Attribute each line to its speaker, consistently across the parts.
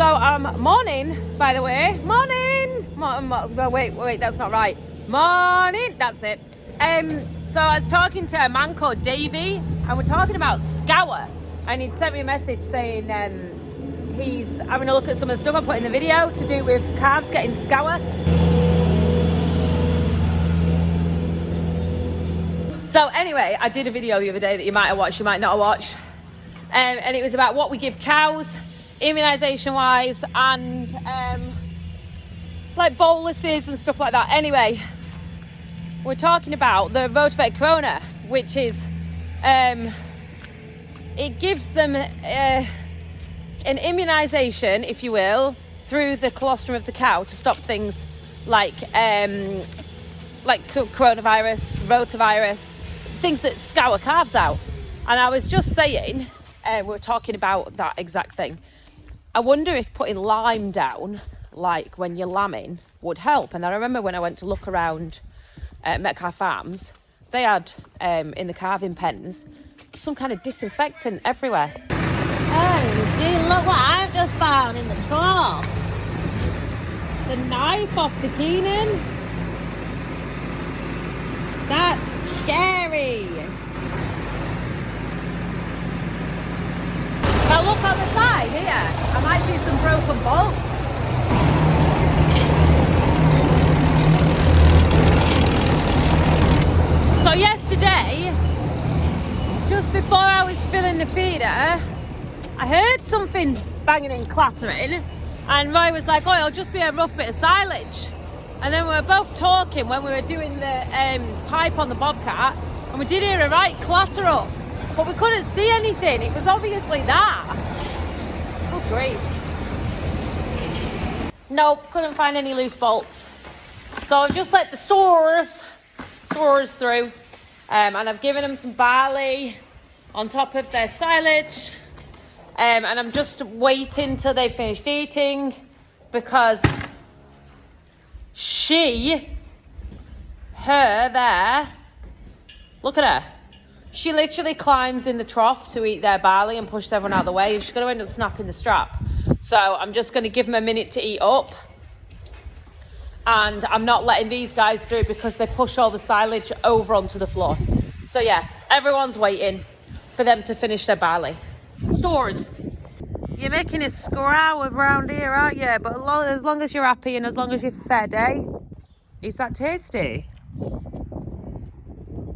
Speaker 1: So, morning, by the way. Morning! Wait, that's not right. Morning! That's it. So I was talking to a man called Davey, and we're talking about scour. And he'd sent me a message saying he's having a look at some of the stuff I put in the video to do with calves getting scour. So anyway, I did a video the other day that you might have watched, you might not have watched. And it was about what we give cows, immunisation wise, and like boluses and stuff like that. Anyway, we're talking about the rotavirus corona, which is it gives them an immunisation, if you will, through the colostrum of the cow to stop things like coronavirus, rotavirus, things that scour calves out. And I was just saying, we're talking about that exact thing. I wonder if putting lime down, like when you're lambing, would help. And I remember when I went to look around Metcalfe Farms, they had in the calving pens some kind of disinfectant everywhere.
Speaker 2: Oh, gee, look what I've just found in the trough.
Speaker 1: The knife off the Keenan. That's scary. Now look on the side here. I might see some broken bolts. So yesterday, just before I was filling the feeder, I heard something banging and clattering, and Roy was like, oh, it'll just be a rough bit of silage. And then we were both talking when we were doing the pipe on the bobcat, and we did hear a right clatter up, but we couldn't see anything. It was obviously that. Oh, great. Nope, couldn't find any loose bolts. So I've just let the stores through, and I've given them some barley on top of their silage, and I'm just waiting till they finished eating, because her there, look at her. She literally climbs in the trough to eat their barley and pushes everyone out of the way. She's going to end up snapping the strap. So I'm just going to give them a minute to eat up. And I'm not letting these guys through because they push all the silage over onto the floor. So yeah, everyone's waiting for them to finish their barley. Stores. You're making a scrow around here, aren't you? But as long as you're happy and as long as you're fed, eh? Is that tasty?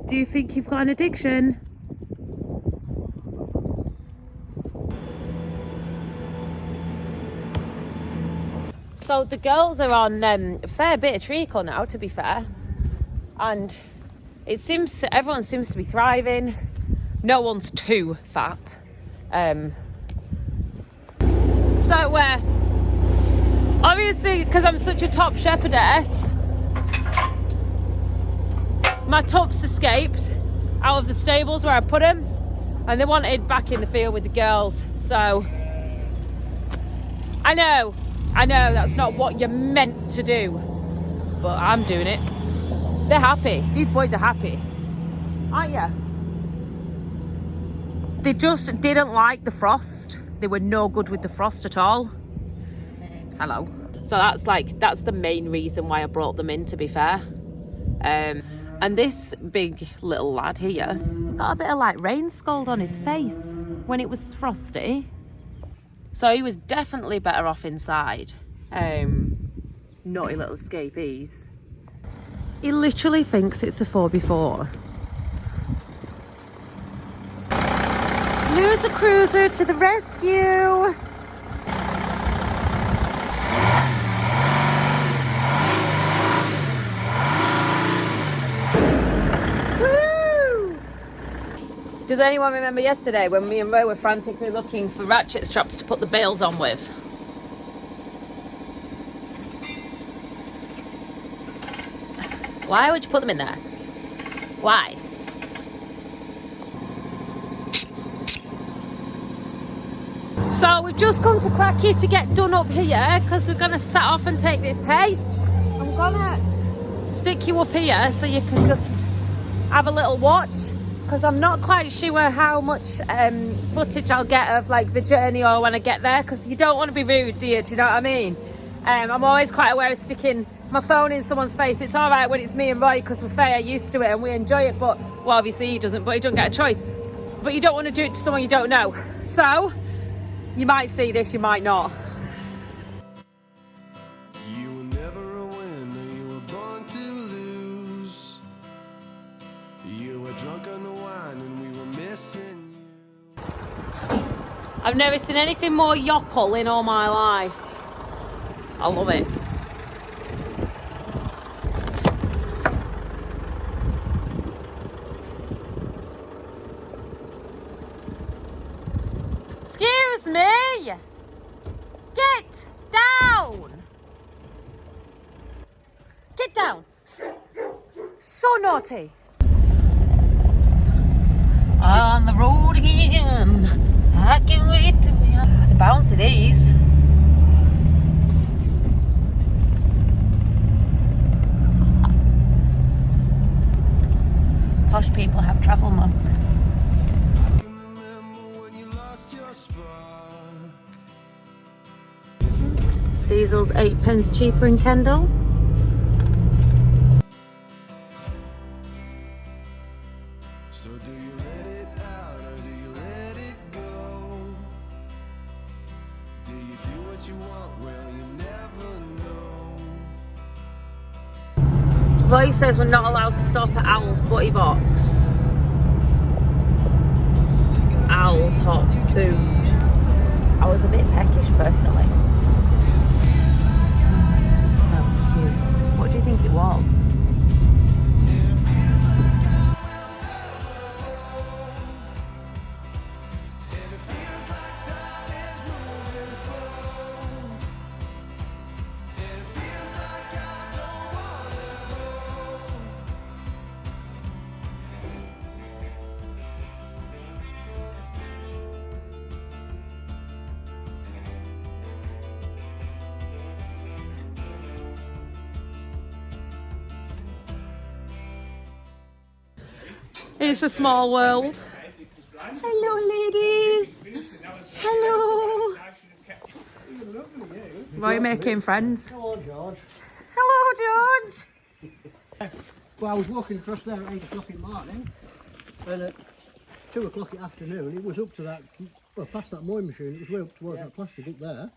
Speaker 1: Do you think you've got an addiction? So the girls are on a fair bit of treacle now, to be fair. And it seems everyone seems to be thriving. No one's too fat. So obviously, because I'm such a top shepherdess, my tups escaped out of the stables where I put them, and they wanted back in the field with the girls. So I know that's not what you're meant to do, but I'm doing it. They're happy. These boys are happy, aren't you? They just didn't like the frost. They were no good with the frost at all. Hello. So that's the main reason why I brought them in, to be fair. And this big little lad here got a bit of like rain scald on his face when it was frosty. So he was definitely better off inside. Naughty little escapees. He literally thinks it's a 4x4. Loser Cruiser to the rescue! Woo! Does anyone remember yesterday when me and Ro were frantically looking for ratchet straps to put the bales on with? Why would you put them in there? Why? So we've just come to Cracky to get done up here because we're going to set off and take this hay. I'm going to stick you up here so you can just have a little watch because I'm not quite sure how much footage I'll get of like the journey or when I get there, because you don't want to be rude, do you? Do you know what I mean? I'm always quite aware of sticking my phone in someone's face. It's all right when it's me and Roy, because we're fair used to it and we enjoy it, but well, obviously he doesn't, but he doesn't get a choice. But you don't want to do it to someone you don't know. So you might see this, you might not.
Speaker 3: You were never a winner, you were born to lose. You were drunk on the wine and we were missing you.
Speaker 1: I've never seen anything more yopple in all my life. I love it. Excuse me! Get down! Get down! So naughty. On the road again. I can't wait to be on the bounce of these. Posh people have travel mugs. Diesel's 8p cheaper in Kendal.
Speaker 3: So do you let it out or do you let it go? Do you do what you want? Well, you never know.
Speaker 1: Roy says we're not allowed to stop at Owl's Butty Box. Owl's hot food. I was a bit peckish personally. This is so cute. What do you think it was? It's a small world. Hello, ladies. Hello. Roy making friends.
Speaker 4: Hello, George.
Speaker 1: Hello, George.
Speaker 4: Well, I was walking across there at 8 o'clock in the morning, and at 2 o'clock in the afternoon, it was up to that, well, past that mowing machine, it was way up towards that plastic up there.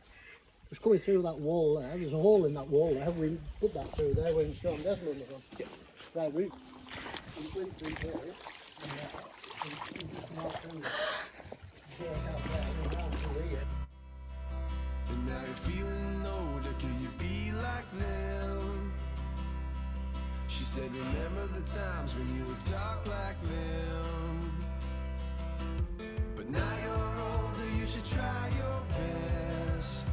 Speaker 4: It was coming through that wall there. There's a hole in that wall there. We put that through there when Storm Desmond was on. Right, we went through there.
Speaker 3: And now you're feeling older, can you be like them? She said, remember the times when you would talk like them. But now you're older, you should try your best.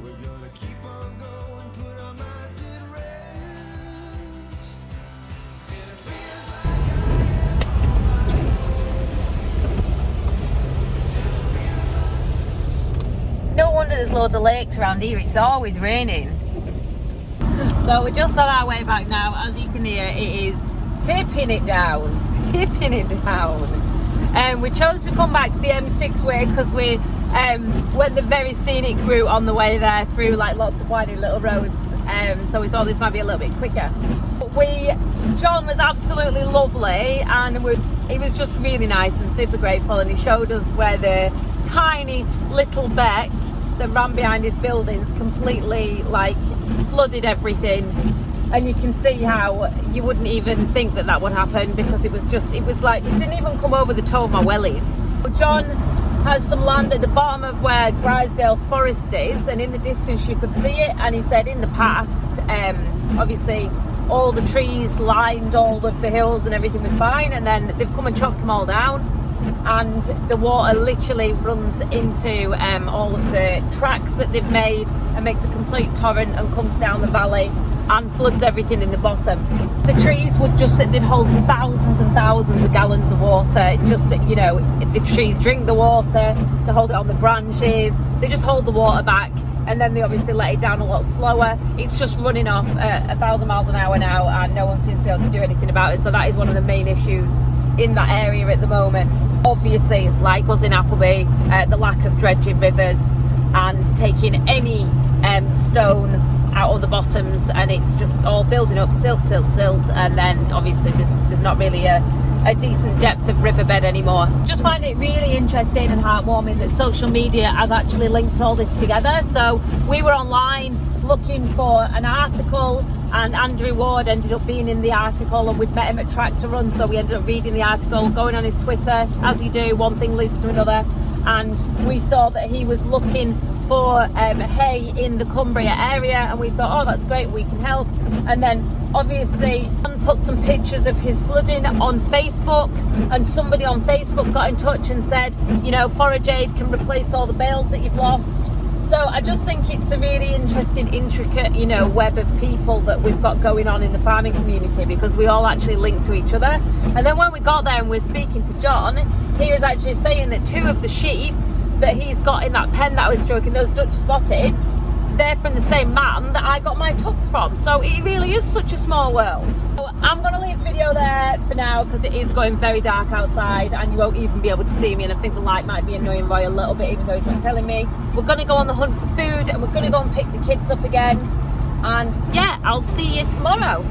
Speaker 3: We're gonna keep on going, put our minds at rest. And it feels like
Speaker 1: No wonder there's loads of lakes around here. It's always raining. So we're just on our way back now. As you can hear, it is tipping it down. Tipping it down. We chose to come back the M6 way because we went the very scenic route on the way there through like lots of winding little roads. So we thought this might be a little bit quicker. John was absolutely lovely, and he was just really nice and super grateful, and he showed us where the tiny little beck that ran behind his buildings completely like flooded everything, and you can see how you wouldn't even think that that would happen, because it was like it didn't even come over the toe of my wellies. John has some land at the bottom of where Grisdale Forest is, and in the distance you could see it, and he said in the past obviously all the trees lined all of the hills and everything was fine, and then they've come and chopped them all down, and the water literally runs into all of the tracks that they've made and makes a complete torrent and comes down the valley and floods everything in the bottom. The trees would they'd hold thousands and thousands of gallons of water. Just, you know, the trees drink the water, they hold it on the branches, they just hold the water back, and then they obviously let it down a lot slower. It's just running off 1,000 miles an hour now, and no one seems to be able to do anything about it. So that is one of the main issues in that area at the moment. Obviously, like us in Appleby, the lack of dredging rivers and taking any stone out of the bottoms, and it's just all building up silt, and then obviously there's not really a decent depth of riverbed anymore. Just find it really interesting and heartwarming that social media has actually linked all this together. So we were online looking for an article, and Andrew Ward ended up being in the article, and we'd met him at Tractor Run, so we ended up reading the article, going on his Twitter. As you do, one thing leads to another, and we saw that he was looking for hay in the Cumbria area, and we thought, oh, that's great, we can help. And then obviously put some pictures of his flooding on Facebook, and somebody on Facebook got in touch and said, you know, Forage Aid can replace all the bales that you've lost. So I just think it's a really interesting, intricate, you know, web of people that we've got going on in the farming community, because we all actually link to each other. And then when we got there and we were speaking to John, he was actually saying that 2 of the sheep that he's got in that pen that I was stroking, those Dutch spotties, they're from the same man that I got my tups from. So it really is such a small world. So I'm going to leave the video there for now, because it is going very dark outside and you won't even be able to see me, and I think the light might be annoying Roy a little bit, even though he's not telling me. We're going to go on the hunt for food, and we're going to go and pick the kids up again, and yeah, I'll see you tomorrow.